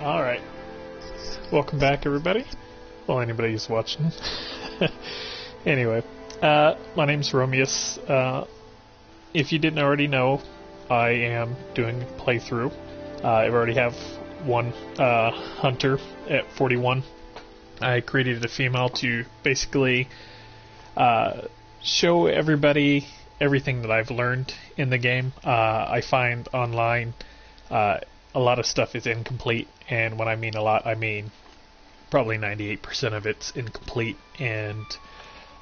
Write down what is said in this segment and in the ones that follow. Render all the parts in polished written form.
Alright. Welcome back, everybody. Well, anybody who's watching. Anyway, my name's Romeous. If you didn't already know, I am doing a playthrough. I already have one hunter at 41. I created a female to basically show everybody everything that I've learned in the game. I find online a lot of stuff is incomplete, and when I mean a lot, I mean probably 98% of it's incomplete, and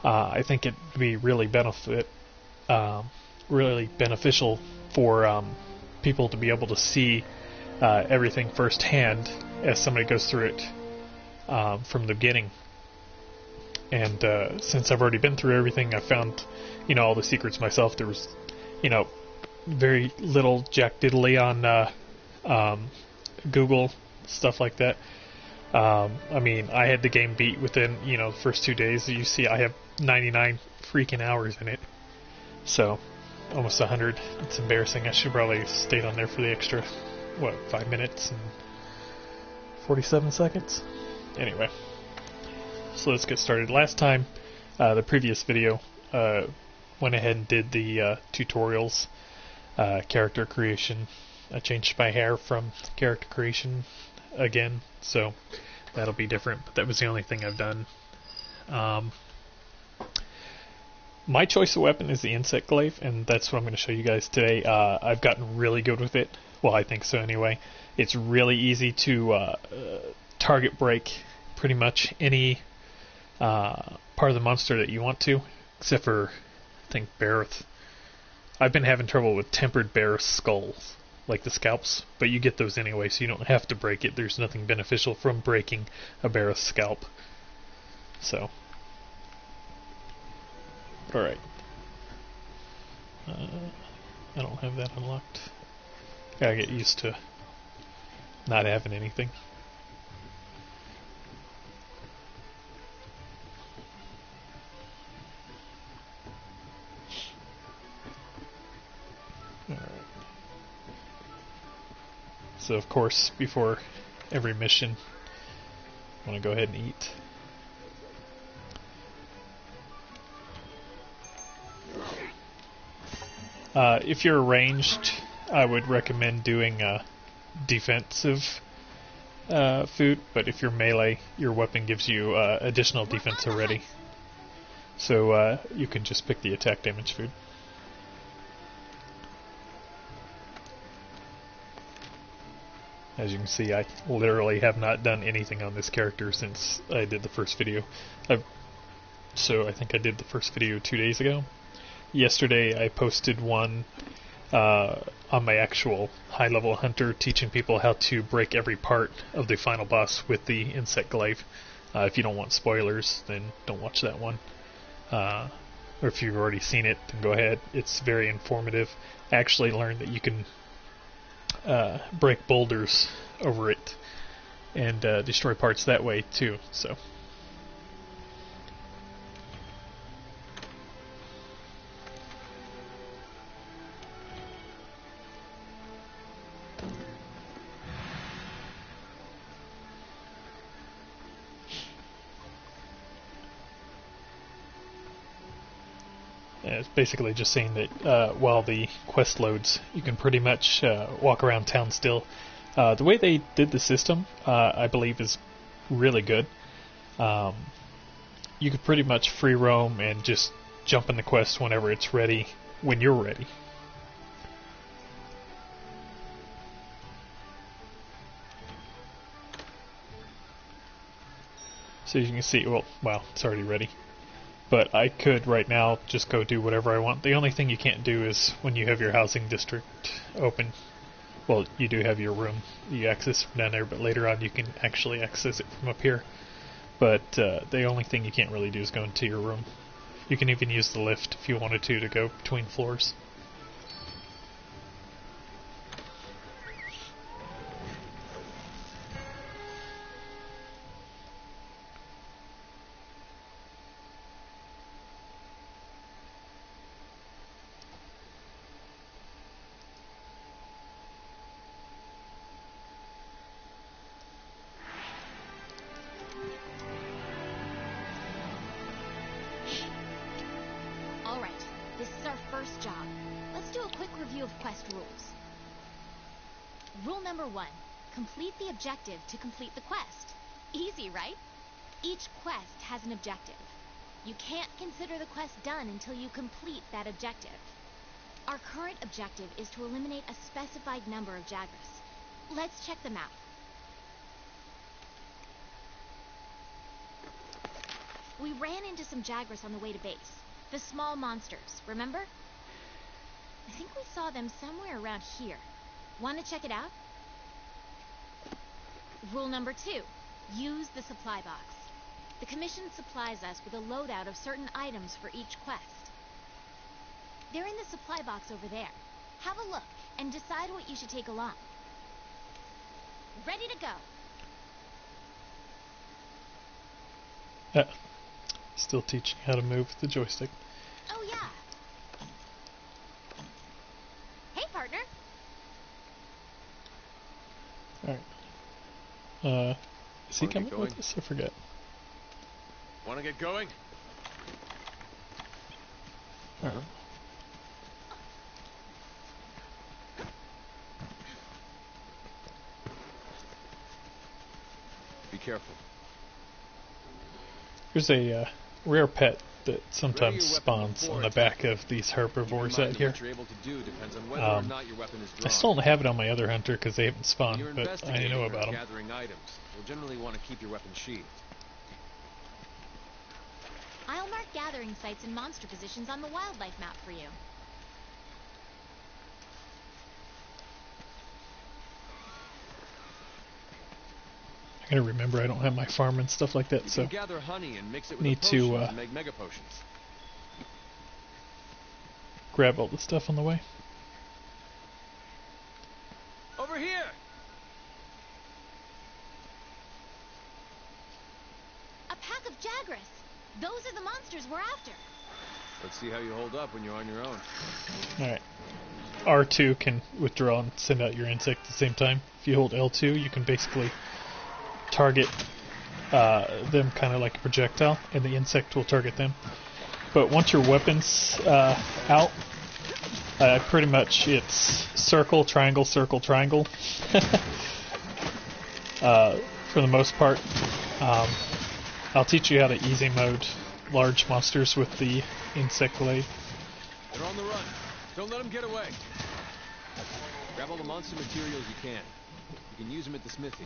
I think it'd be really beneficial for people to be able to see everything firsthand as somebody goes through it from the beginning. And since I've already been through everything, I found, all the secrets myself. There was, very little jack diddly on Google, stuff like that. I mean, I had the game beat within, the first 2 days. You see, I have 99 freaking hours in it. So, almost 100. It's embarrassing. I should probably stayed on there for the extra, 5 minutes and 47 seconds? Anyway. So let's get started. Last time, the previous video, went ahead and did the tutorials, character creation. I changed my hair from character creation again, so that'll be different, but that was the only thing I've done. My choice of weapon is the Insect Glaive, and that's what I'm going to show you guys today. I've gotten really good with it. Well, I think so anyway. It's really easy to target break pretty much any part of the monster that you want to, except for, I think, Barroth. I've been having trouble with tempered Barroth skulls, like the scalps, but you get those anyway, so you don't have to break it. There's nothing beneficial from breaking a Barroth scalp. So, alright. I don't have that unlocked. Gotta get used to not having anything. Alright. So of course, before every mission, I want to go ahead and eat. If you're ranged, I would recommend doing defensive food, but if you're melee, your weapon gives you additional defense already. So you can just pick the attack damage food. As you can see, I literally have not done anything on this character since I did the first video. So I think I did the first video 2 days ago. Yesterday I posted one on my actual high-level hunter, teaching people how to break every part of the final boss with the Insect Glaive. If you don't want spoilers, then don't watch that one. Or if you've already seen it, then go ahead. It's very informative. I actually learned that you can break boulders over it and destroy parts that way too. So it's basically just saying that while the quest loads, you can pretty much walk around town still. The way they did the system, I believe, is really good. You could pretty much free roam and just jump in the quest whenever it's ready, when you're ready. So you can see, wow, it's already ready. But I could right now just go do whatever I want. The only thing you can't do is when you have your housing district open. Well, you do have your room you access from down there, but later on you can actually access it from up here. But the only thing you can't really do is go into your room. You can even use the lift if you wanted to go between floors. review of quest rules. Rule number 1. Complete the objective to complete the quest. Easy, right? Each quest has an objective. You can't consider the quest done until you complete that objective. Our current objective is to eliminate a specified number of Jagras. Let's check them out. We ran into some Jagras on the way to base. The small monsters, remember? I think we saw them somewhere around here. Want to check it out? Rule number 2. Use the supply box. The Commission supplies us with a loadout of certain items for each quest. They're in the supply box over there. Have a look and decide what you should take along. Ready to go. Still teaching how to move the joystick. Oh yeah. Hey, partner. Alright. Is he coming with us? I forget. Want to get going? Alright. Be careful. Here's a rare pet that sometimes spawns on the back of these herbivores out here. I still don't have it on my other hunter because they haven't spawned, but I know about them. You'll generally want to keep your weapon sheathed. I'll mark gathering sites and monster positions on the wildlife map for you. I gotta remember I don't have my farm and stuff like that, so gather honey and mix it with need to make mega potions. grab all the stuff on the way. Over here. A pack of Jagras. Those are the monsters we're after. Let's see how you hold up when you're on your own. Alright. R2 can withdraw and send out your insect at the same time. If you hold L2, you can basically target them kind of like a projectile, and the insect will target them. But once your weapon's out, pretty much it's circle, triangle, circle, triangle. For the most part. I'll teach you how to easy mode large monsters with the Insect Glaive. They're on the run. Don't let them get away. Grab all the monster materials you can. You can use them at the smithy.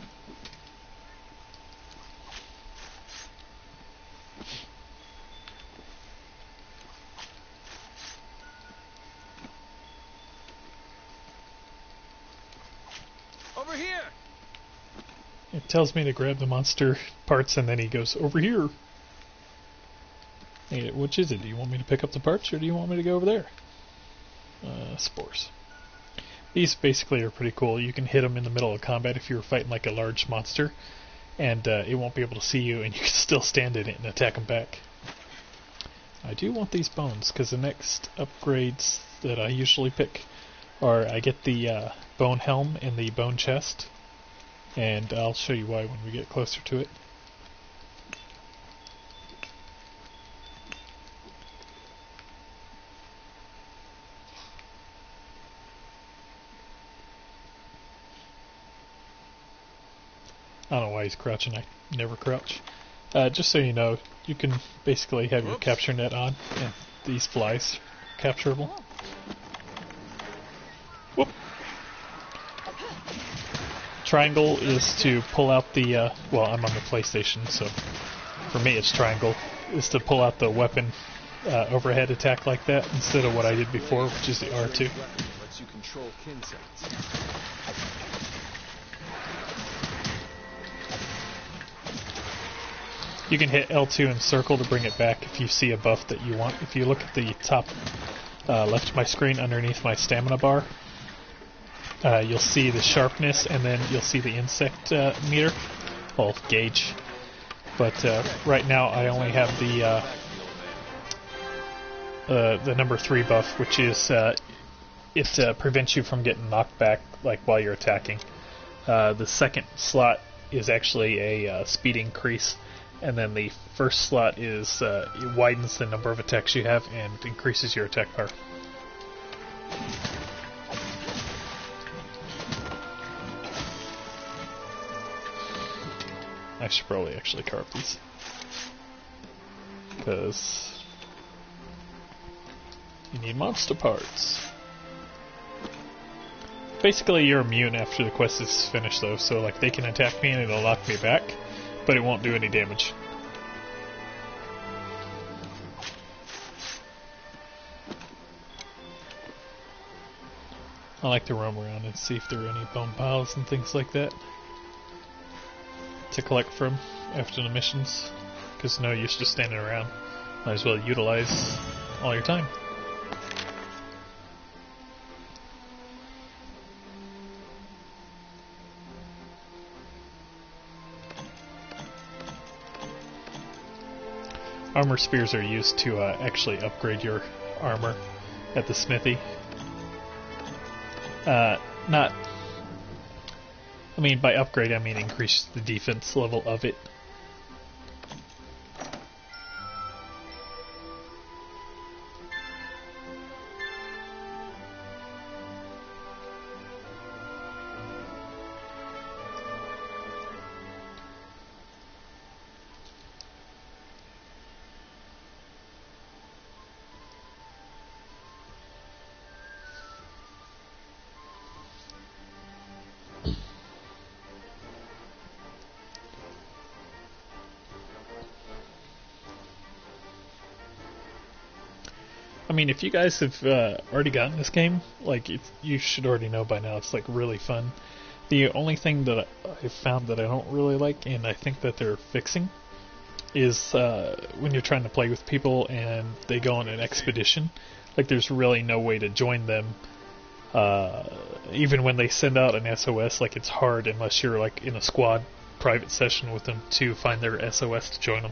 Over here! It tells me to grab the monster parts, and then he goes, over here. Hey, which is it? Do you want me to pick up the parts, or do you want me to go over there? Spores. These basically are pretty cool. You can hit them in the middle of combat if you're fighting like a large monster, and it won't be able to see you, and you can still stand in it and attack them back. I do want these bones, because the next upgrades that I usually pick are I get the bone helm and the bone chest, and I'll show you why when we get closer to it. I don't know why he's crouching. I never crouch. Just so you know, you can basically have your capture net on, and these flies are capturable. Whoop! Triangle is to pull out the, well, I'm on the PlayStation, so for me it's triangle, is to pull out the weapon overhead attack like that, instead of what I did before, which is the R2. Lets you control insects. You can hit L2 and circle to bring it back if you see a buff that you want. If you look at the top left of my screen underneath my stamina bar, you'll see the sharpness, and then you'll see the insect meter, well, gauge. But right now I only have the number 3 buff, which is it prevents you from getting knocked back like while you're attacking. The second slot is actually a speed increase, and then the first slot is it widens the number of attacks you have and increases your attack power. I should probably actually carve these. Because you need monster parts. Basically, you're immune after the quest is finished, though, so like they can attack me and it'll knock me back, but it won't do any damage. I like to roam around and see if there are any bone piles and things like that to collect from after the missions, because no use just standing around. Might as well utilize all your time. Armor spears are used to actually upgrade your armor at the smithy. Not... I mean, by upgrade, I mean increase the defense level of it. I mean, if you guys have already gotten this game, like, you should already know by now, it's, like, really fun. The only thing that I found that I don't really like, and I think that they're fixing, is when you're trying to play with people and they go on an expedition, like, there's really no way to join them. Even when they send out an SOS, like, it's hard unless you're, like, in a squad private session with them to find their SOS to join them.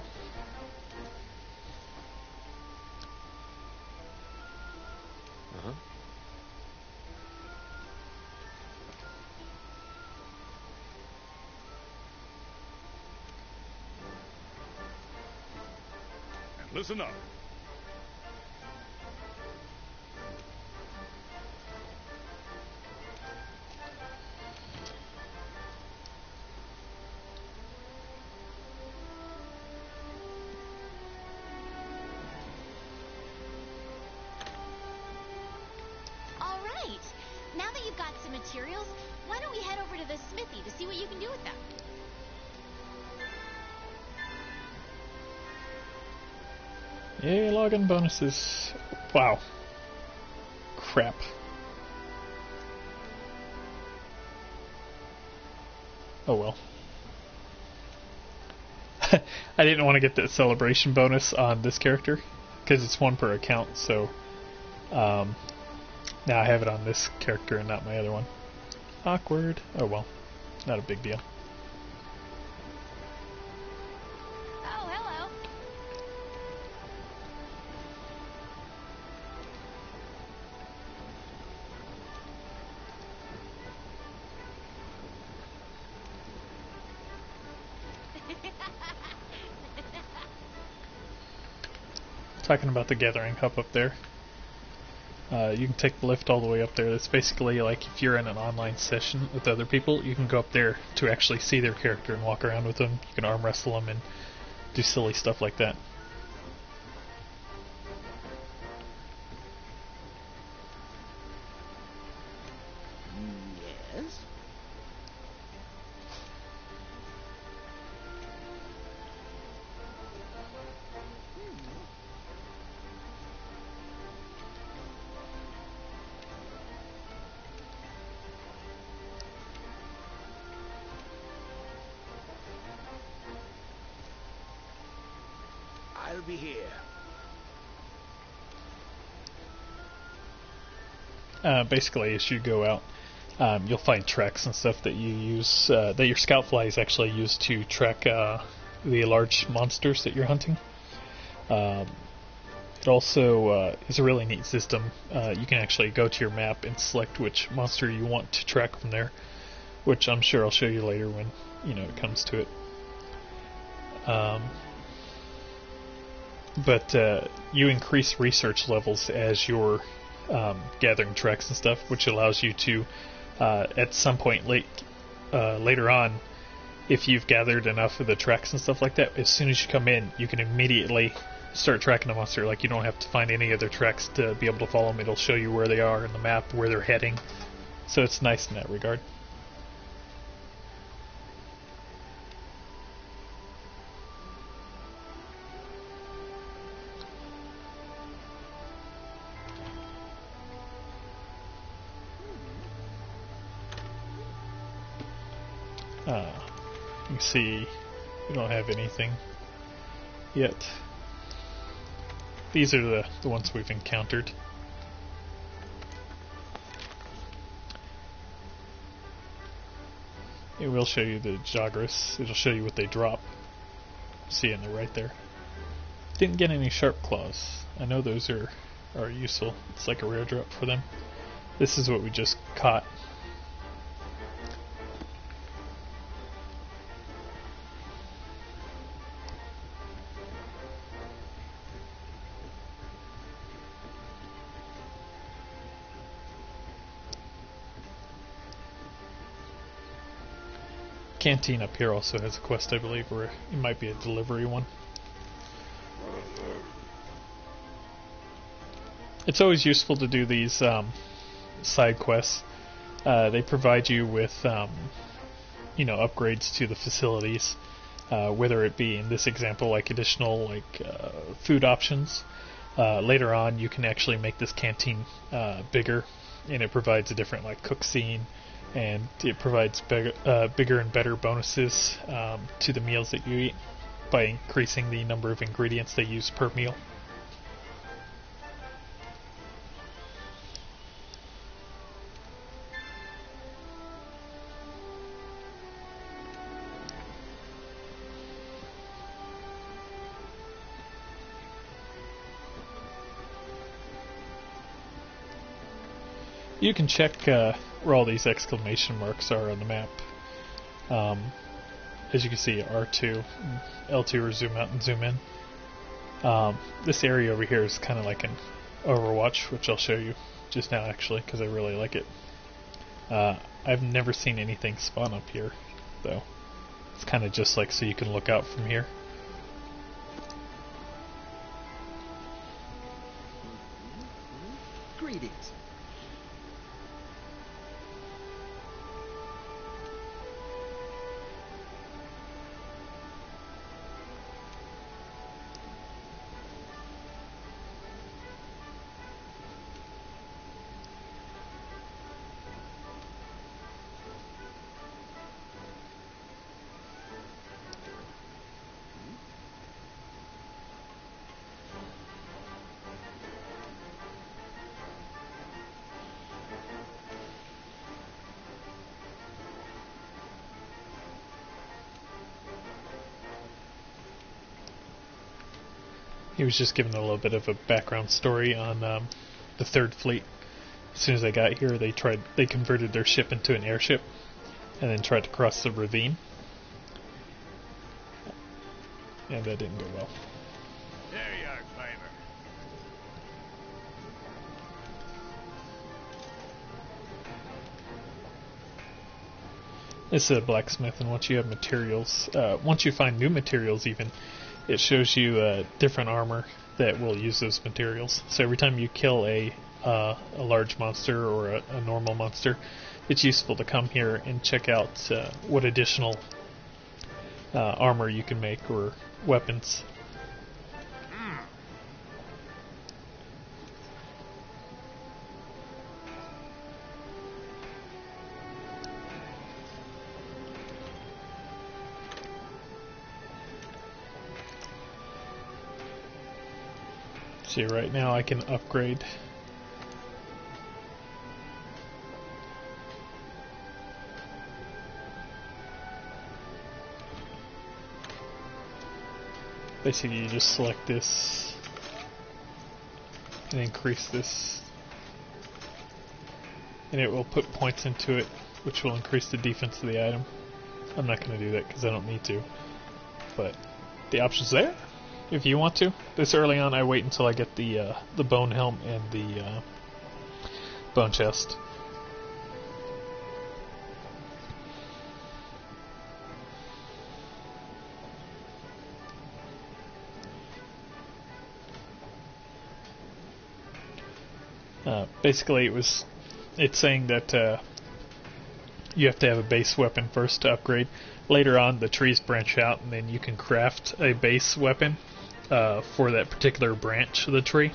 Listen up. All right. Now that you've got some materials, why don't we head over to the smithy to see what you can do with them? Yay, login bonuses. Wow. Crap. Oh well. I didn't want to get that celebration bonus on this character, because it's one per account, so now I have it on this character and not my other one. Awkward. Oh well. Not a big deal. Oh, hello. Talking about the gathering hub up there. You can take the lift all the way up there. That's basically like if you're in an online session with other people, you can go up there to actually see their character and walk around with them. You can arm wrestle them and do silly stuff like that. Yes? I'll be here. Basically, as you go out, you'll find tracks and stuff that you use, that your scout flies actually use to track the large monsters that you're hunting. It also is a really neat system. You can actually go to your map and select which monster you want to track from there, which I'm sure I'll show you later when it comes to it. But you increase research levels as you're gathering tracks and stuff, which allows you to, at some point later on, if you've gathered enough of the tracks and stuff like that, as soon as you come in, you can immediately start tracking the monster. Like, you don't have to find any other tracks to be able to follow them. It'll show you where they are in the map, where they're heading. So it's nice in that regard. You can see we don't have anything yet. These are the ones we've encountered. It will show you the Jagras. It'll show you what they drop. See it in the right there. Didn't get any sharp claws. I know those are useful. It's like a rare drop for them. This is what we just caught. Canteen up here also has a quest, I believe, where it might be a delivery one. It's always useful to do these side quests. They provide you with upgrades to the facilities, whether it be in this example like additional food options. Later on you can actually make this canteen bigger, and it provides a different cook scene, and it provides bigger and better bonuses to the meals that you eat by increasing the number of ingredients they use per meal. You can check where all these exclamation marks are on the map. As you can see, R2, L2 are zoom out and zoom in. This area over here is kind of like an Overwatch, which I'll show you just now actually, because I really like it. I've never seen anything spawn up here, though. It's kind of just like so you can look out from here. Greetings. He was just giving a little bit of a background story on the Third Fleet. As soon as they got here, they converted their ship into an airship, and then tried to cross the ravine. And that didn't go well. There you are, Climber. This is a blacksmith, and once you have materials, once you find new materials even, it shows you different armor that will use those materials. So every time you kill a large monster or a normal monster, it's useful to come here and check out what additional armor you can make or weapons. See, right now I can upgrade basically you just select this and increase this, and it will put points into it, which will increase the defense of the item. I'm not going to do that because I don't need to, but the option's there if you want to. This early on, I wait until I get the bone helm and the bone chest. basically it's saying that you have to have a base weapon first to upgrade. Later on, the trees branch out, and then you can craft a base weapon for that particular branch of the tree,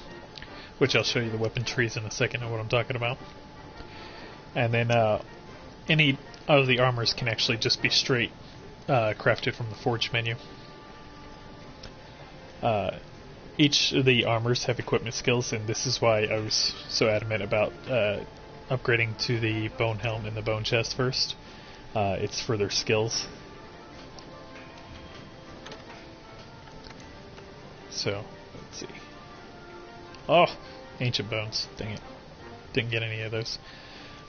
which I'll show you the weapon trees in a second and what I'm talking about. And then any of the armors can actually just be straight crafted from the forge menu. Each of the armors have equipment skills, and this is why I was so adamant about upgrading to the bone helm and the bone chest first. It's for their skills. So, let's see. Oh, ancient bones. Dang it. Didn't get any of those.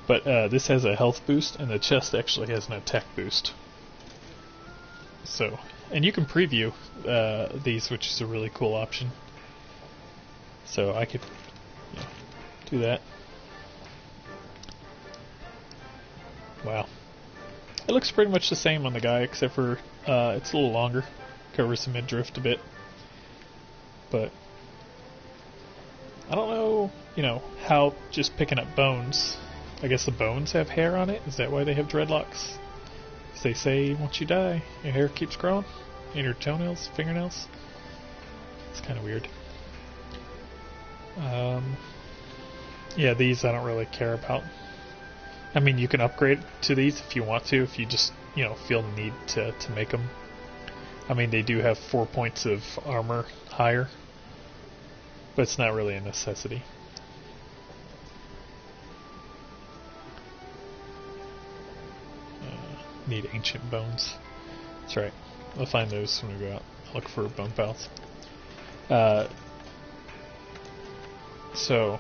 But this has a health boost, and the chest actually has an attack boost. So, and you can preview these, which is a really cool option. So I could do that. Wow. It looks pretty much the same on the guy, except for it's a little longer. Covers the midriff a bit. But I don't know, how just picking up bones. I guess the bones have hair on it. Is that why they have dreadlocks? As they say, once you die, your hair keeps growing. And your toenails, fingernails. It's kind of weird. Yeah, these I don't really care about. I mean, you can upgrade to these if you want to, if you just, feel the need to make them. I mean, they do have 4 points of armor higher, but it's not really a necessity. Need ancient bones. That's right. I'll find those when we go out. I'll look for bone files. So,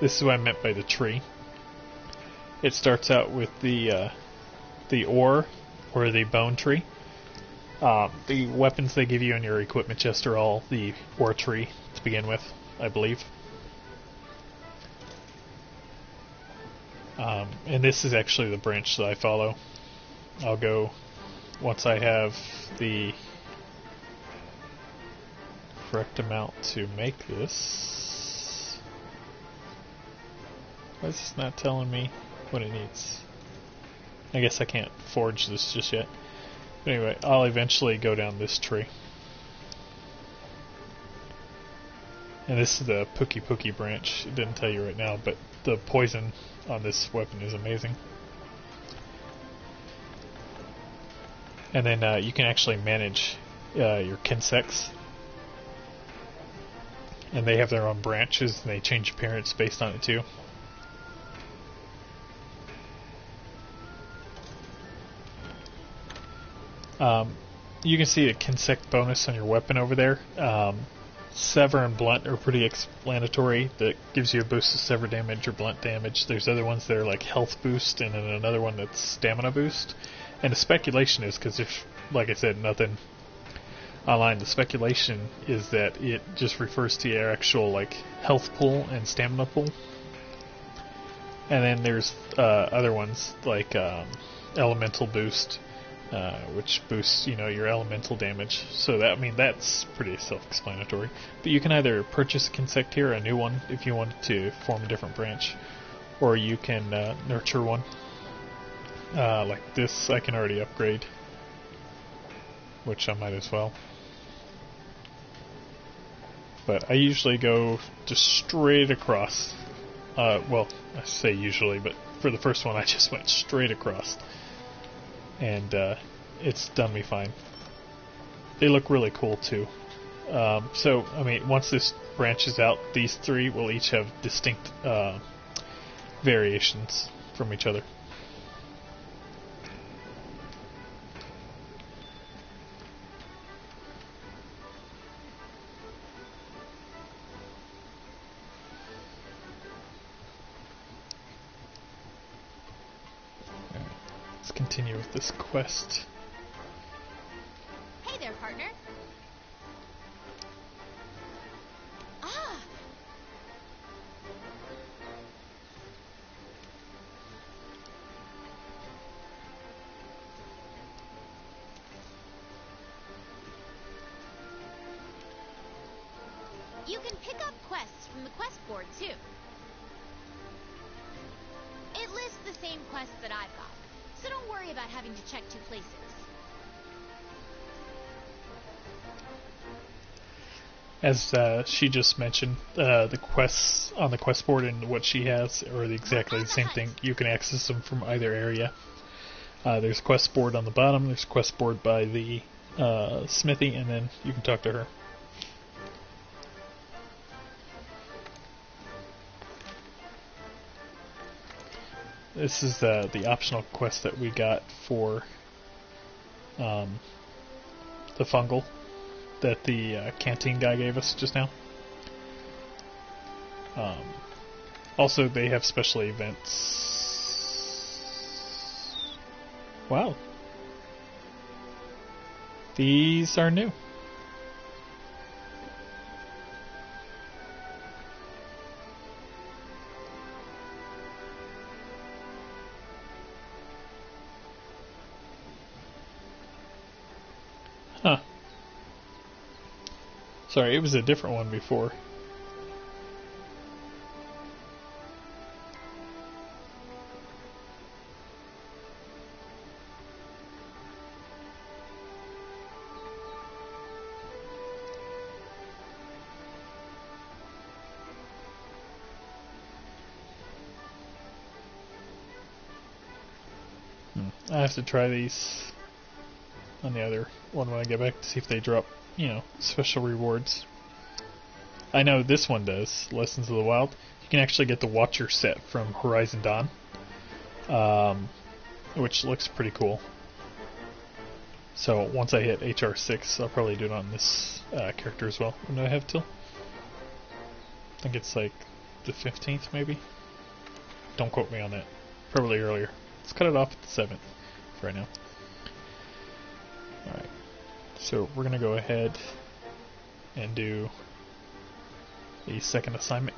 this is what I meant by the tree. It starts out with the ore, or the bone tree. The weapons they give you in your equipment chest are all the ore tree to begin with, I believe. And this is actually the branch that I follow. I'll go, once I have the correct amount to make this. Why is this not telling me what it needs? I guess I can't forge this just yet. But anyway, I'll eventually go down this tree. And this is the Pookie Pookie branch. It didn't tell you right now, but the poison on this weapon is amazing. And then you can actually manage your insects. And they have their own branches, and they change appearance based on it too. You can see a insect bonus on your weapon over there. Sever and Blunt are pretty explanatory. That gives you a boost of Sever damage or Blunt damage. There's other ones that are like health boost, and then another one that's stamina boost. And the speculation is, because if, like I said, nothing online, the speculation is that it just refers to your actual like health pool and stamina pool. And then there's other ones like elemental boost, which boosts your elemental damage. So that's pretty self-explanatory. But you can either purchase a insect here, a new one, if you wanted to form a different branch, or you can nurture one. Like this, I can already upgrade, which I might as well. But I usually go just straight across. Well, I say usually, but for the first one I just went straight across. And it's done me fine. They look really cool too. So, once this branches out, these three will each have distinct variations from each other. Continue with this quest. Hey there, partner. Ah! You can pick up quests from the quest board, too. same quests that I've got, so don't worry about having to check 2 places. As she just mentioned, the quests on the quest board and what she has are exactly the same thing. You can access them from either area. There's a quest board on the bottom, there's a quest board by the smithy, and then you can talk to her. This is the optional quest that we got for the fungal that the canteen guy gave us just now. Also, they have special events. Wow. These are new. Huh. Sorry, it was a different one before. I have to try these on the other one when I get back to see if they drop, special rewards. I know this one does, Lessons of the Wild. You can actually get the Watcher set from Horizon Dawn, which looks pretty cool. So once I hit HR 6, I'll probably do it on this character as well. When do I have till? I think it's like the 15th, maybe? Don't quote me on that. Probably earlier. Let's cut it off at the 7th for right now. Alright. So we're going to go ahead and do the second assignment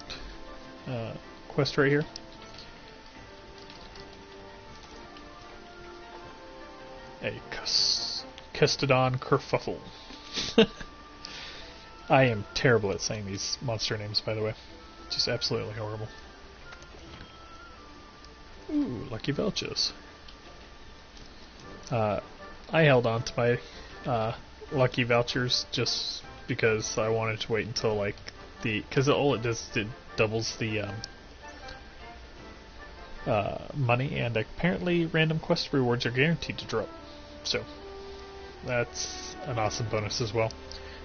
quest right here. A Kestodon Kerfuffle. I am terrible at saying these monster names, by the way. Just absolutely horrible. Ooh, lucky Velchos. I held on to my lucky vouchers just because I wanted to wait until because all it does is it doubles the money, and apparently random quest rewards are guaranteed to drop. So that's an awesome bonus as well.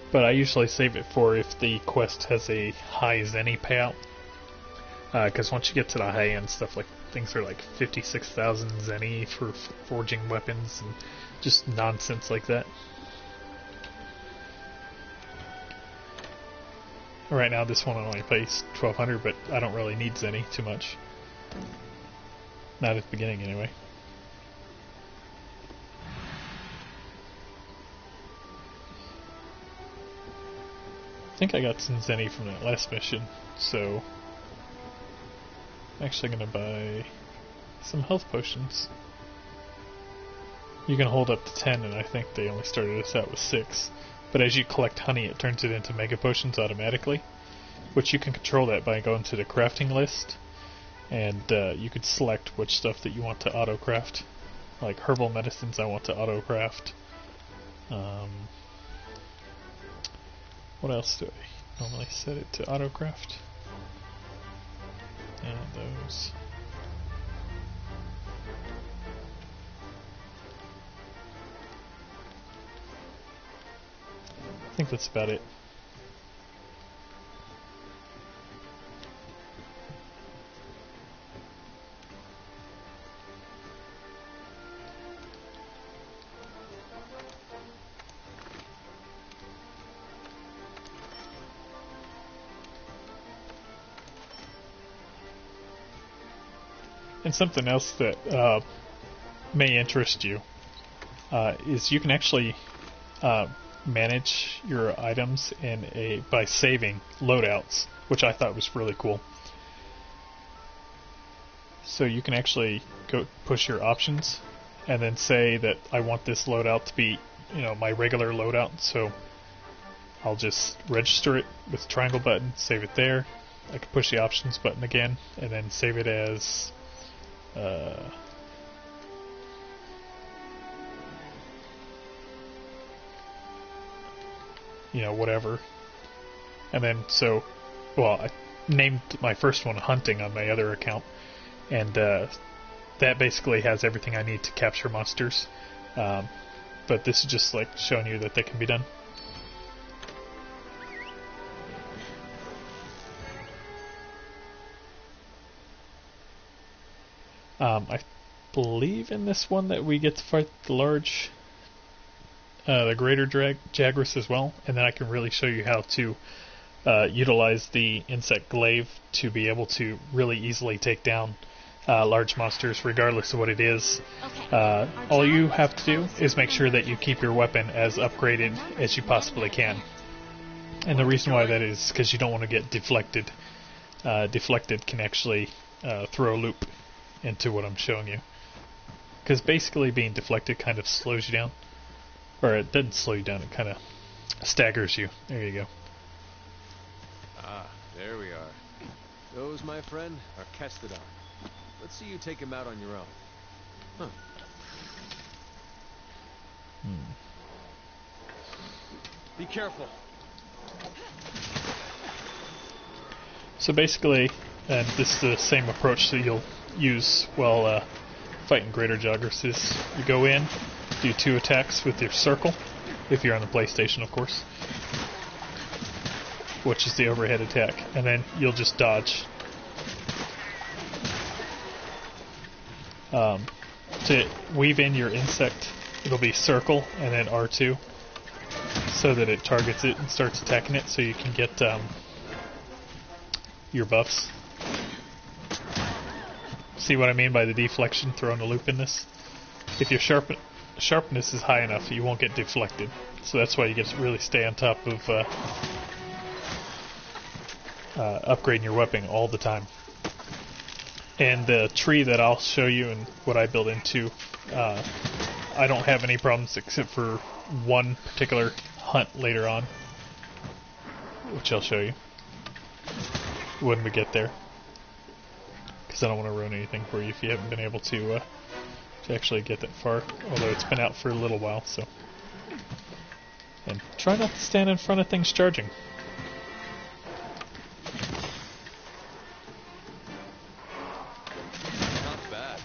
But I usually save it for if the quest has a high Zenny payout. Because once you get to the high end stuff, things are like 56,000 Zenny for forging weapons and just nonsense like that. Right now this one only pays 1,200, but I don't really need Zenny too much. Not at the beginning anyway. I think I got some Zenny from that last mission, so I'm actually going to buy some health potions. You can hold up to 10, and I think they only started us out with 6. But as you collect honey, it turns it into mega potions automatically, which you can control that by going to the crafting list, and you could select which stuff that you want to auto-craft. Like herbal medicines I want to auto-craft. What else do I normally set it to auto-craft? And those. I think that's about it. And something else that may interest you is you can actually manage your items by saving loadouts, which I thought was really cool. So you can actually go push your options and then say that I want this loadout to be, my regular loadout. So I'll just register it with the triangle button, save it there. I can push the options button again and then save it as you know, whatever. And then, so, well, I named my first one Hunting on my other account, and that basically has everything I need to capture monsters. But this is just like showing you that they can be done. I believe in this one that we get to fight the large, the greater Jagras as well, and then I can really show you how to utilize the Insect Glaive to be able to really easily take down large monsters, regardless of what it is. All you have to do is make sure that you keep your weapon as upgraded as you possibly can. And the reason why that is because you don't want to get deflected. Deflected can actually throw a loop into what I'm showing you. Because basically being deflected kind of slows you down. Or it doesn't slow you down, it kind of staggers you. There you go. Ah, there we are. Those, my friend, are Kestodon. Let's see you take him out on your own. Huh. Be careful. So basically, and this is the same approach that you'll use while fighting greater Jagras, is you go in, do 2 attacks with your circle, if you're on the PlayStation, of course, which is the overhead attack, and then you'll just dodge. To weave in your insect, it'll be circle and then R2, so that it targets it and starts attacking it, so you can get your buffs. See what I mean by the deflection, throwing a loop in this? If your sharpness is high enough, you won't get deflected. So that's why you get to really stay on top of upgrading your weapon all the time. And the tree that I'll show you and what I build into, I don't have any problems except for one particular hunt later on, which I'll show you when we get there. Because I don't want to ruin anything for you if you haven't been able to actually get that far, although it's been out for a little while, so. And try not to stand in front of things charging. Not bad.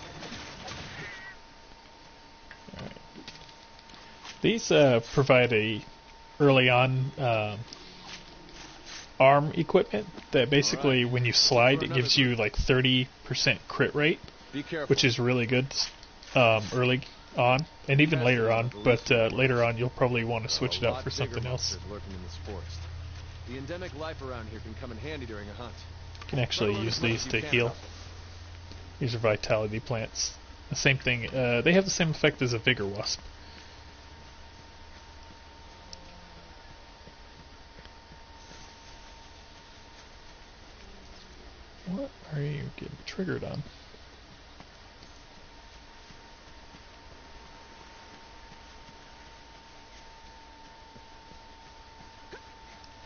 Alright. These provide a early on arm equipment that basically when you slide it gives you like 30% crit rate, which is really good early on and even later on, but later on you'll probably want to switch it out for something else. The endemic life around here can come in handy during a hunt. You can actually use these to heal. These are vitality plants. The same thing, they have the same effect as a vigor wasp. What are you getting triggered on?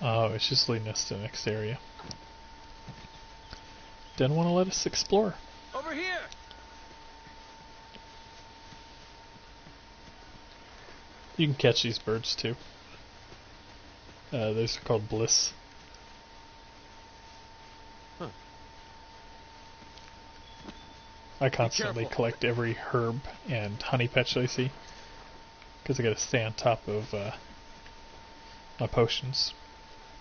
Oh, it's just leading us to the next area. Didn't want to let us explore. Over here! You can catch these birds too. Those are called bliss. Huh. I constantly collect every herb and honey patch that I see, because I gotta stay on top of my potions.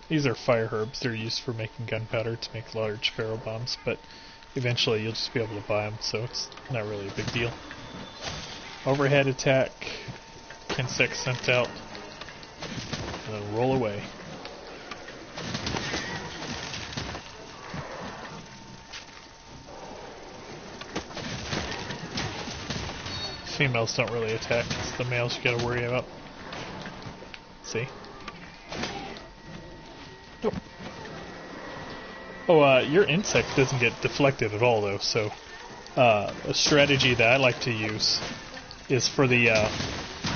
These are fire herbs. They're used for making gunpowder to make large ferro bombs, but eventually you'll just be able to buy them, so it's not really a big deal. Overhead attack, insect sent out, and then roll away. Females don't really attack, it's the males you gotta worry about. See? Oh, your insect doesn't get deflected at all, though, so a strategy that I like to use is for the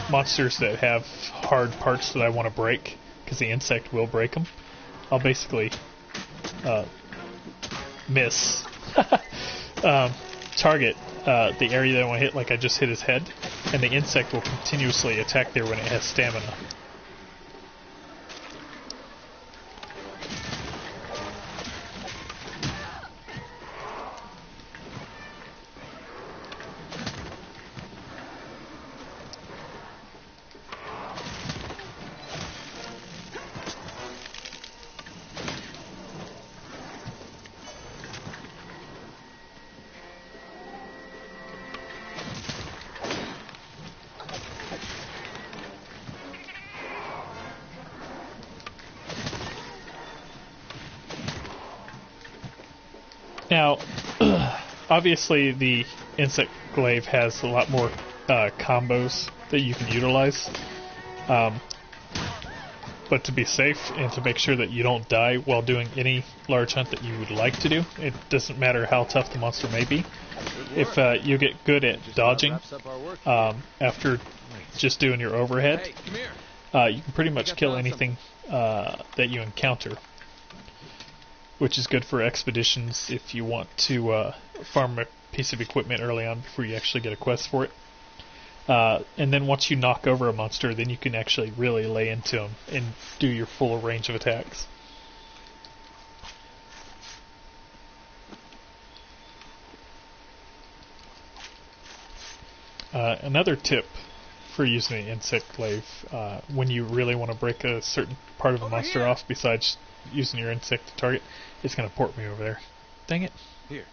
monsters that have hard parts that I want to break, because the insect will break them. I'll basically miss. target the area that I want to hit, like I just hit his head, and the insect will continuously attack there when it has stamina. Now, obviously the Insect Glaive has a lot more combos that you can utilize, but to be safe and to make sure that you don't die while doing any large hunt that you would like to do, it doesn't matter how tough the monster may be. If you get good at dodging after just doing your overhead, you can pretty much kill anything that you encounter, which is good for expeditions if you want to farm a piece of equipment early on before you actually get a quest for it. And then once you knock over a monster, then you can actually really lay into them and do your full range of attacks. Another tip for using the Insect Glaive, when you really want to break a certain part of a monster off besides using your insect to target, it's going to port me over there. Dang it. Here.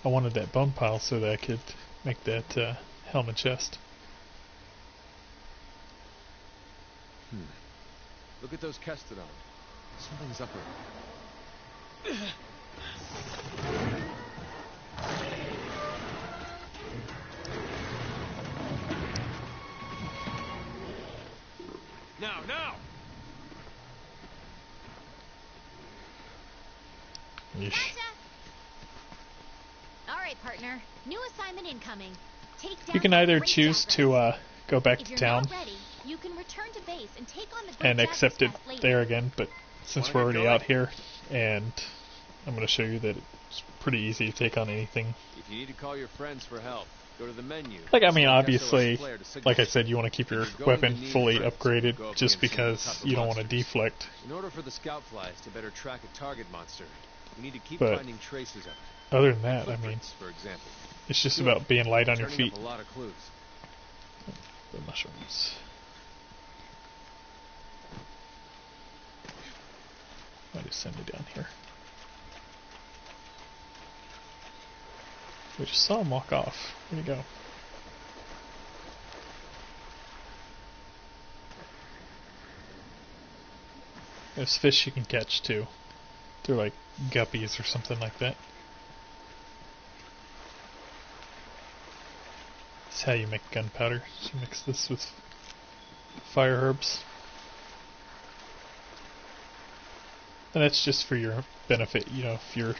I wanted that bone pile so that I could make that helm and chest. Look at those Kestodon. Something's up here. Now! Yeesh. Gotcha. All right, partner. New assignment incoming. Take down You can the either Great choose Jaguars. to go back If to you're town not ready, you can return to base and take on the Great and Jaguars accept it quest later. there again, but since Wanna we're get already going? out here, and I'm going to show you that it's pretty easy to take on anything. If you need to call your friends for help, go to the menu. Like, I mean, Select obviously, SOS flare to signal. like I said, you want to keep your If you're going weapon to need fully friends, upgraded go up just against some of the because tougher you don't want to monsters. deflect. In order for the scout flies to better track a target monster, we need to keep But finding traces of it. Other than that, I mean, Footprints, for example. it's just about being light on your Turning feet. up a lot of clues. The mushrooms. Why just send me down here? We just saw him walk off. Where'd he go? There's fish you can catch too. They're like guppies or something like that. This is how you make gunpowder. So you mix this with fire herbs. And that's just for your benefit, you know, if you're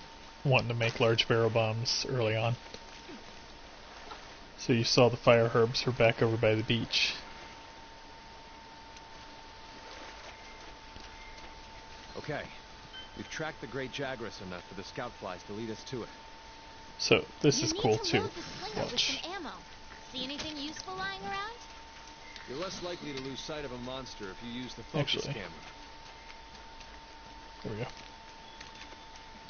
wanting to make large barrel bombs early on. So you saw the fire herbs are back over by the beach. Okay. We've tracked the Great Jaguars enough for the scout flies to lead us to it. So this You is need cool to too. load the slinger with Watch. some ammo. See anything useful lying around? You're less likely to lose sight of a monster if you use the focus Actually. camera. There we go.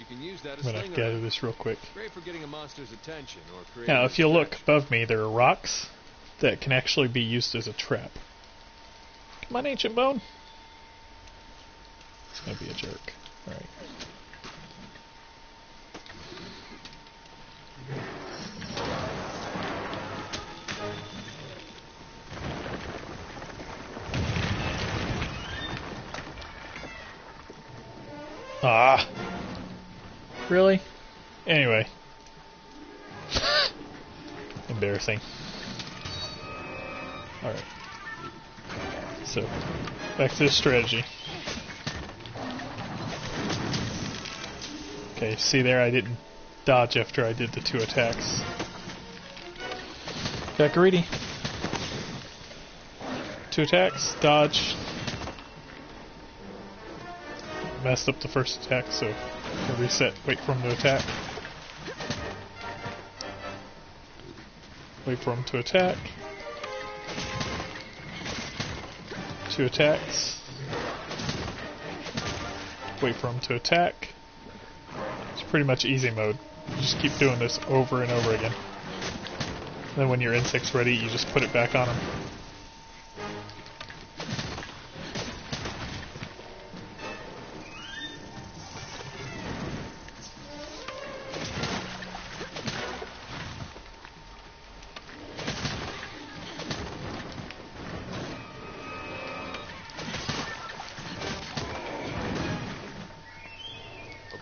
You can use that I'm as gonna slinger. gather this real quick. Great for getting a monster's attention or creating Now, a if you look distraction. above me, there are rocks that can actually be used as a trap. Come on, Ancient Bone. It's gonna be a jerk. Alright. Ah! Really? Anyway. Embarrassing. Alright. So, back to the strategy. Okay, see there, I didn't dodge after I did the 2 attacks. Got greedy. 2 attacks, dodge. Messed up the first attack, so I reset, wait for him to attack. Wait for him to attack. 2 attacks. Wait for him to attack. It's pretty much easy mode. You just keep doing this over and over again. And then when your insect's ready, you just put it back on him.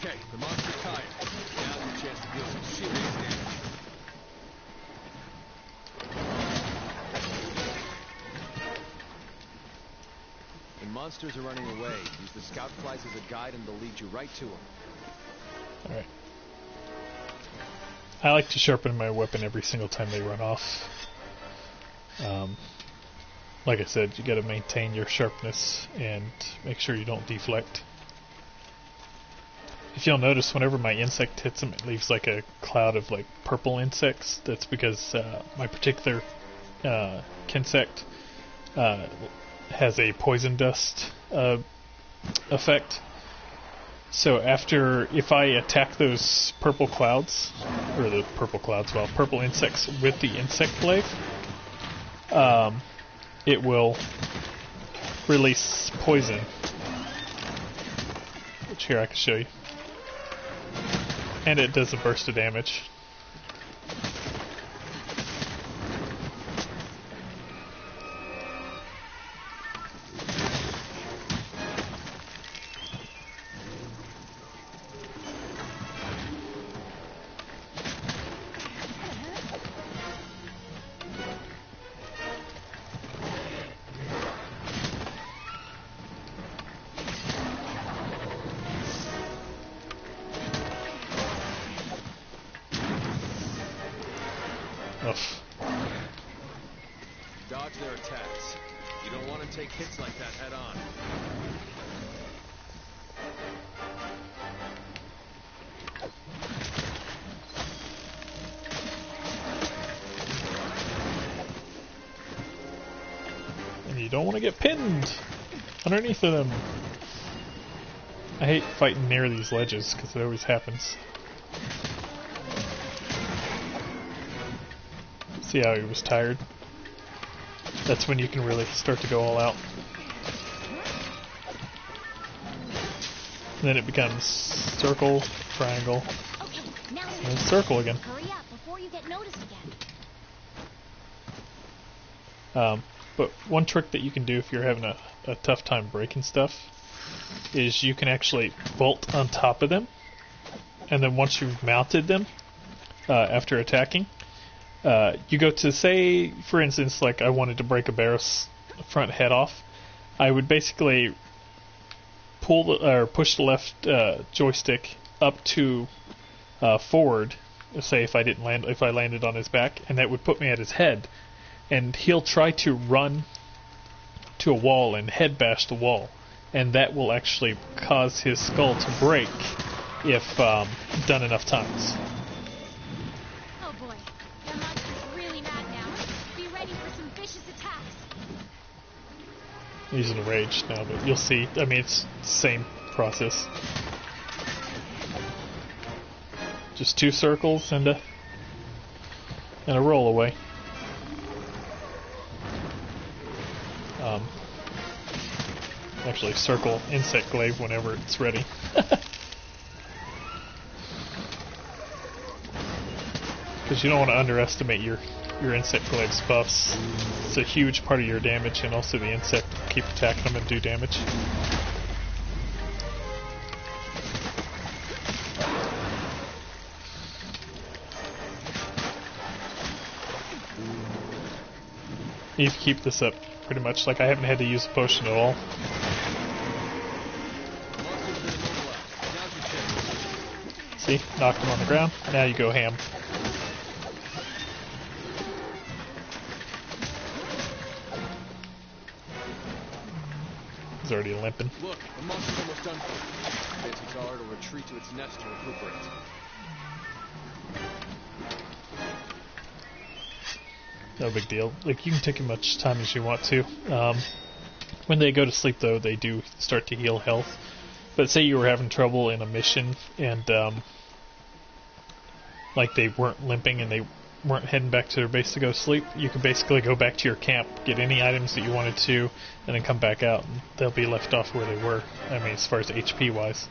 Okay, the monster's tired. Now's your chance to deal some serious damage. When monsters are running away, use the scout flies as a guide and they'll lead you right to them. Alright. I like to sharpen my weapon every single time they run off. Like I said, you gotta maintain your sharpness and make sure you don't deflect. If you'll notice, whenever my insect hits them, it leaves like a cloud of like purple insects. That's because my particular insect has a poison dust effect. So if I attack those purple clouds, or the purple insects with the Insect Glaive, it will release poison. Which here I can show you. And it does a burst of damage. Oof. Dodge their attacks. You don't want to take hits like that head on. And you don't want to get pinned underneath of them. I hate fighting near these ledges because it always happens. See how he was tired? That's when you can really start to go all out. And then it becomes circle, triangle, Okay, now and then circle again. hurry up before you get noticed again. But one trick that you can do if you're having a tough time breaking stuff is you can actually bolt on top of them, and then once you've mounted them after attacking, you go to, say, for instance, like I wanted to break a bear's front head off, I would basically push the left joystick up to forward, say if I landed on his back, and that would put me at his head, and he'll try to run to a wall and head bash the wall, and that will actually cause his skull to break if done enough times. Oh boy, that monster's really mad now. Be ready for some vicious attacks. He's in a rage now, but you'll see. I mean, it's the same process. Just 2 circles and a roll away. Actually, circle Insect Glaive whenever it's ready. Because you don't want to underestimate your Insect Glaive's buffs. It's a huge part of your damage, and also the insect will keep attacking them and do damage. You can keep this up pretty much. Like, I haven't had to use a potion at all. See? Knocked him on the ground. Now you go ham. He's already limping. Look, the monster's almost done for. If it's it'll retreat to its nest to recuperate. No big deal. Like, you can take as much time as you want to. When they go to sleep, though, they do start to heal health. But say you were having trouble in a mission, and, like, they weren't limping and they weren't heading back to their base to go sleep, you could basically go back to your camp, get any items that you wanted to, and then come back out, and they'll be left off where they were. I mean, as far as HP-wise.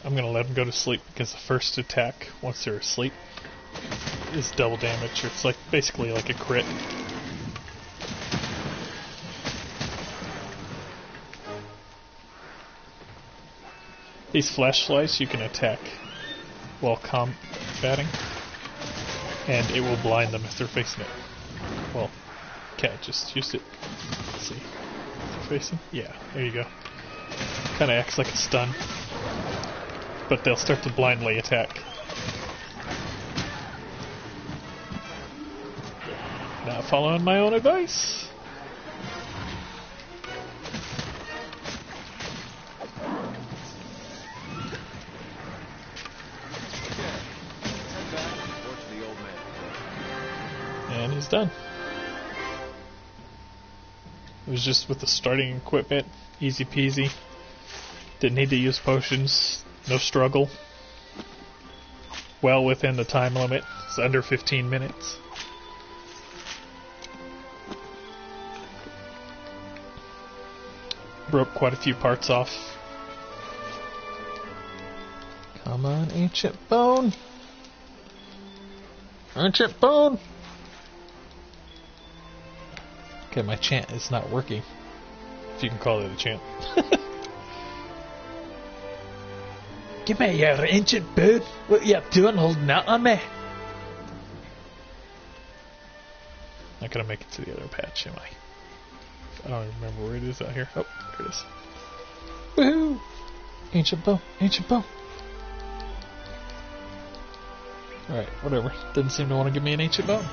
I'm going to let them go to sleep because the first attack, once they're asleep, is double damage. It's like basically like a crit. These flashlights you can attack while combating, and it will blind them if they're facing it. Well, Cat just used it. Let's see. Is it facing? Yeah, there you go. Kind of acts like a stun. But they'll start to blindly attack. Not following my own advice. And he's done. It was just with the starting equipment, easy peasy. Didn't need to use potions. No struggle. Well within the time limit. It's under 15 minutes. Broke quite a few parts off. Come on, Ancient Bone. Ancient Bone! Okay, my chant is not working. If you can call it a chant. Give me your ancient bird. What you doing holding out on me? Not gonna make it to the other patch, am I? I don't remember where it is out here. Oh, there it is. Woohoo! Ancient bow, ancient bow. Alright, whatever. Didn't seem to want to give me an ancient bow.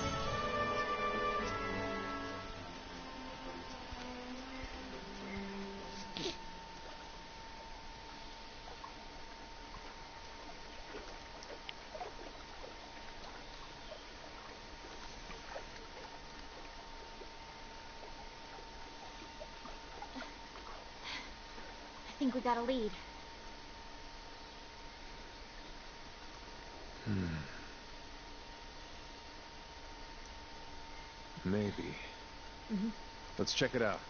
I think we got a lead. Maybe. Mm-hmm. Let's check it out.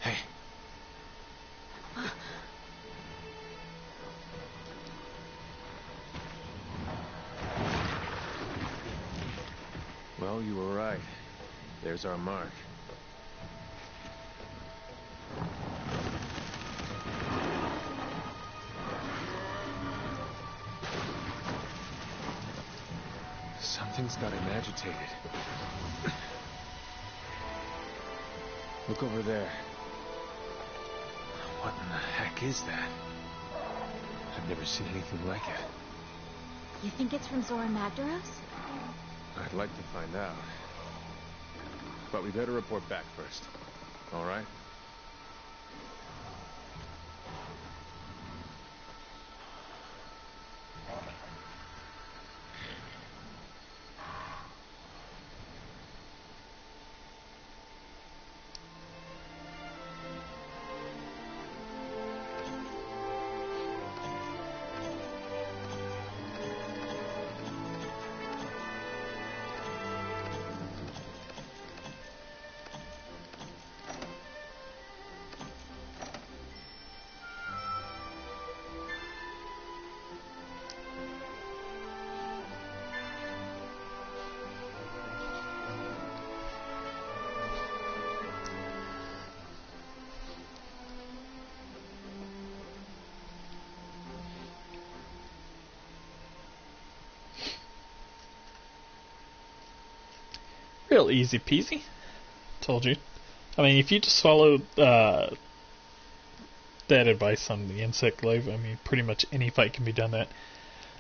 Hey. Well, you were right. There's our mark. Something's got him agitated. Look over there. What in the heck is that? I've never seen anything like it. You think it's from Zora Magdaros? I'd like to find out. But we better report back first. All right? real easy peasy. Told you. I mean, if you just follow that advice on the Insect Glaive, I mean, pretty much any fight can be done that.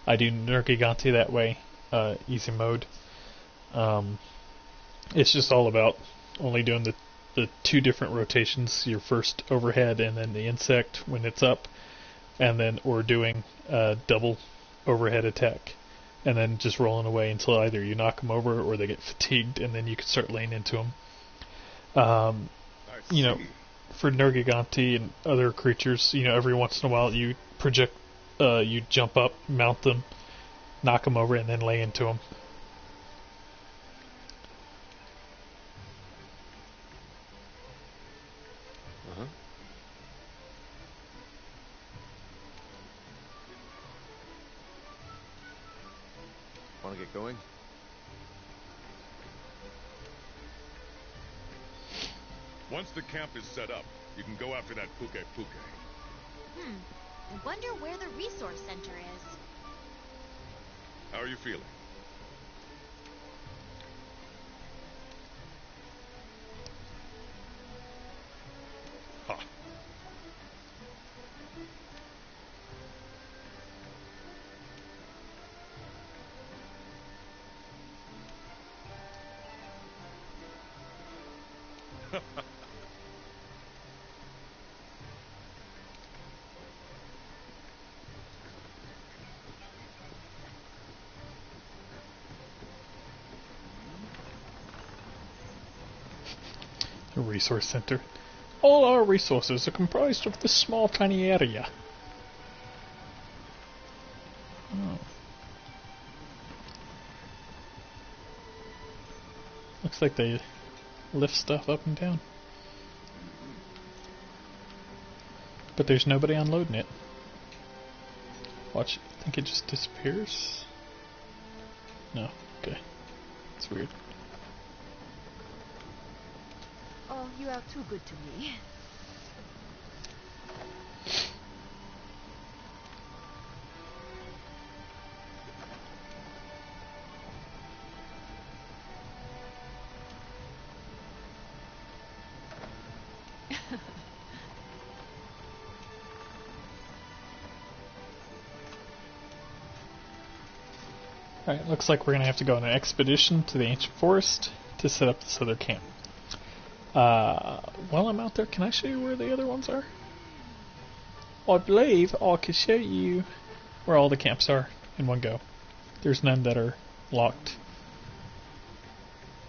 I do Nergigante that way, easy mode. It's just all about only doing the 2 different rotations, your first overhead and then the insect when it's up, and then or doing a double overhead attack, and then just rolling away until either you knock them over or they get fatigued, and then you can start laying into them. You know, for Nergigante and other creatures, you know, every once in a while you you jump up, mount them, knock them over, and then lay into them. Want to get going? Once the camp is set up, you can go after that Puke Puke. I wonder where the resource center is. How are you feeling? Ha. A resource center. All our resources are comprised of this small tiny area. Oh. Looks like they lift stuff up and down. But there's nobody unloading it. Watch, I think it just disappears. No, okay. It's weird. Oh, you are too good to me. Alright, looks like we're going to have to go on an expedition to the ancient forest to set up this other camp. While I'm out there, can I show you where the other ones are? I believe I can show you where all the camps are in one go. There's none that are locked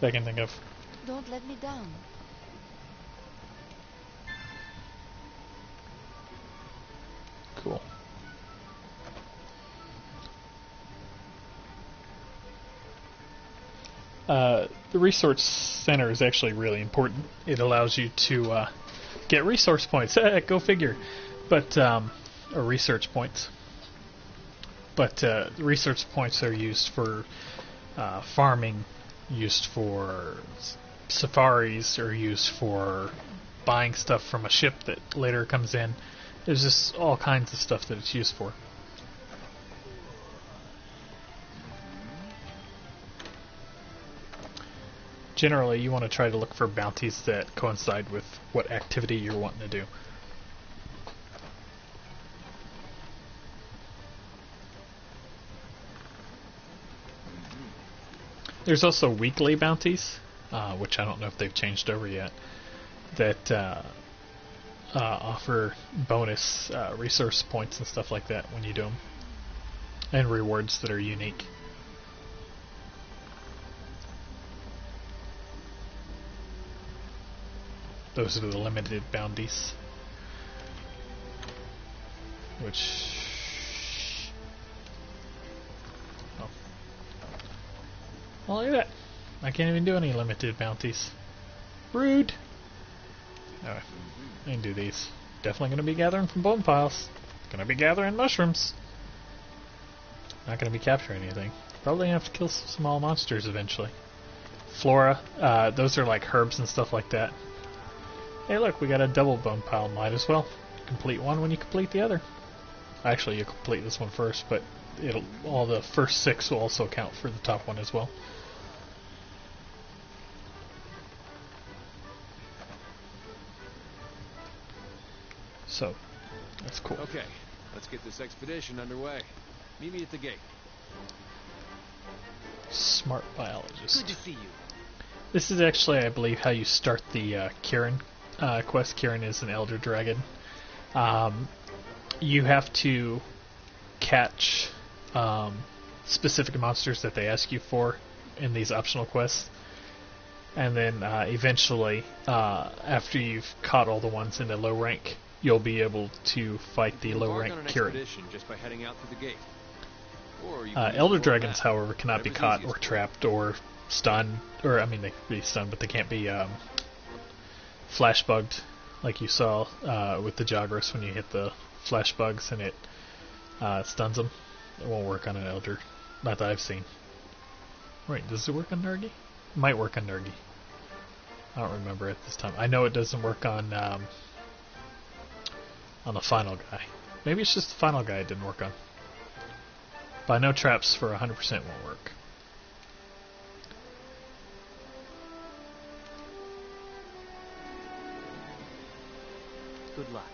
that I can think of. Don't let me down. Cool. The resource center is actually really important. It allows you to get resource points. Go figure. But or research points. But research points are used for farming, used for safaris, or used for buying stuff from a ship that later comes in. There's just all kinds of stuff that it's used for. Generally, you want to try to look for bounties that coincide with what activity you're wanting to do. There's also weekly bounties, which I don't know if they've changed over yet, that offer bonus resource points and stuff like that when you do them, and rewards that are unique. Those are the limited bounties, which... oh. Well, look at that. I can't even do any limited bounties. Rude! Alright, I can do these. Definitely going to be gathering from bone piles. Going to be gathering mushrooms. Not going to be capturing anything. Probably going to have to kill some small monsters eventually. Flora, those are like herbs and stuff like that. Hey look, we got a double bone pile. Might as well complete one when you complete the other. Actually, you complete this one first, but all the first 6 will also count for the top one as well. So that's cool. Okay, let's get this expedition underway. Meet me at the gate. Smart biologist. Good to see you. This is actually, I believe, how you start the Kieran quest. Kieran is an elder dragon. You have to catch specific monsters that they ask you for in these optional quests. And then eventually, after you've caught all the ones in the low rank, you'll be able to fight the low rank Kieran. Just by heading out through the gate. Or you can Elder use dragons, that. however, cannot be Whatever's caught or easiest for you. trapped or stunned. Or, I mean, they can be stunned, but they can't be flash bugged like you saw with the Jagras when you hit the flash bugs and it stuns them. It won't work on an elder. Not that I've seen. Wait, does it work on Nergi? It might work on Nergi. I don't remember at this time. I know it doesn't work on the final guy. Maybe it's just the final guy it didn't work on. But I know traps for 100% won't work. Good luck.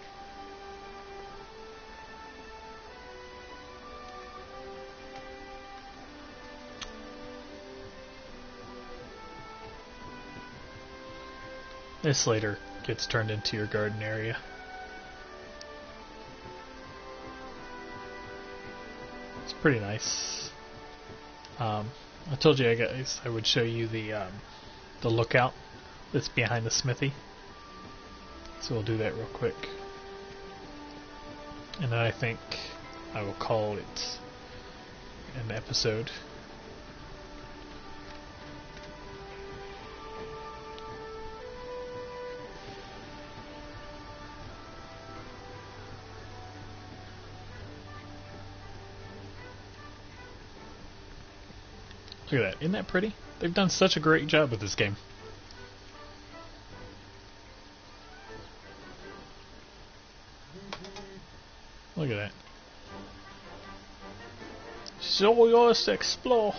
This later gets turned into your garden area. It's pretty nice. I told you guys I would show you the lookout that's behind the smithy. So we'll do that real quick. And then I think I will call it an episode. Look at that. Isn't that pretty? They've done such a great job with this game. Look at that. It's all yours to explore.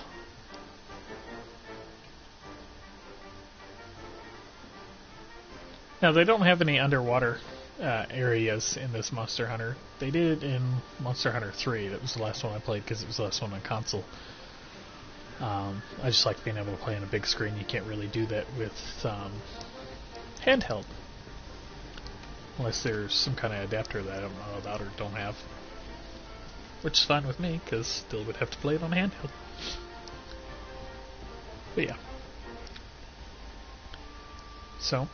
Now, they don't have any underwater areas in this Monster Hunter. They did in Monster Hunter 3. That was the last one I played because it was the last one on console. I just like being able to play on a big screen. You can't really do that with handheld. Unless there's some kind of adapter that I don't know about or don't have. Which is fine with me, because still would have to play it on a handheld. But yeah. So,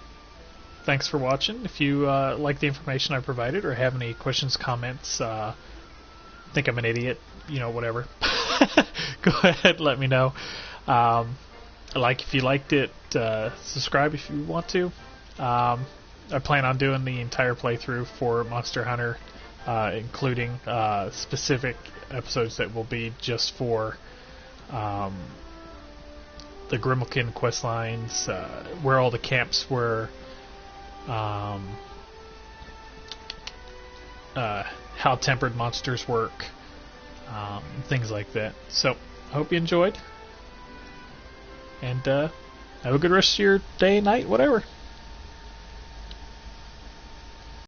thanks for watching. If you like the information I provided or have any questions, comments, think I'm an idiot, you know, whatever. Go ahead and let me know. If you liked it, subscribe if you want to. I plan on doing the entire playthrough for Monster Hunter, including specific episodes that will be just for the Grimalkin quest lines, where all the camps were, how tempered monsters work, things like that. So, I hope you enjoyed, and have a good rest of your day, night, whatever.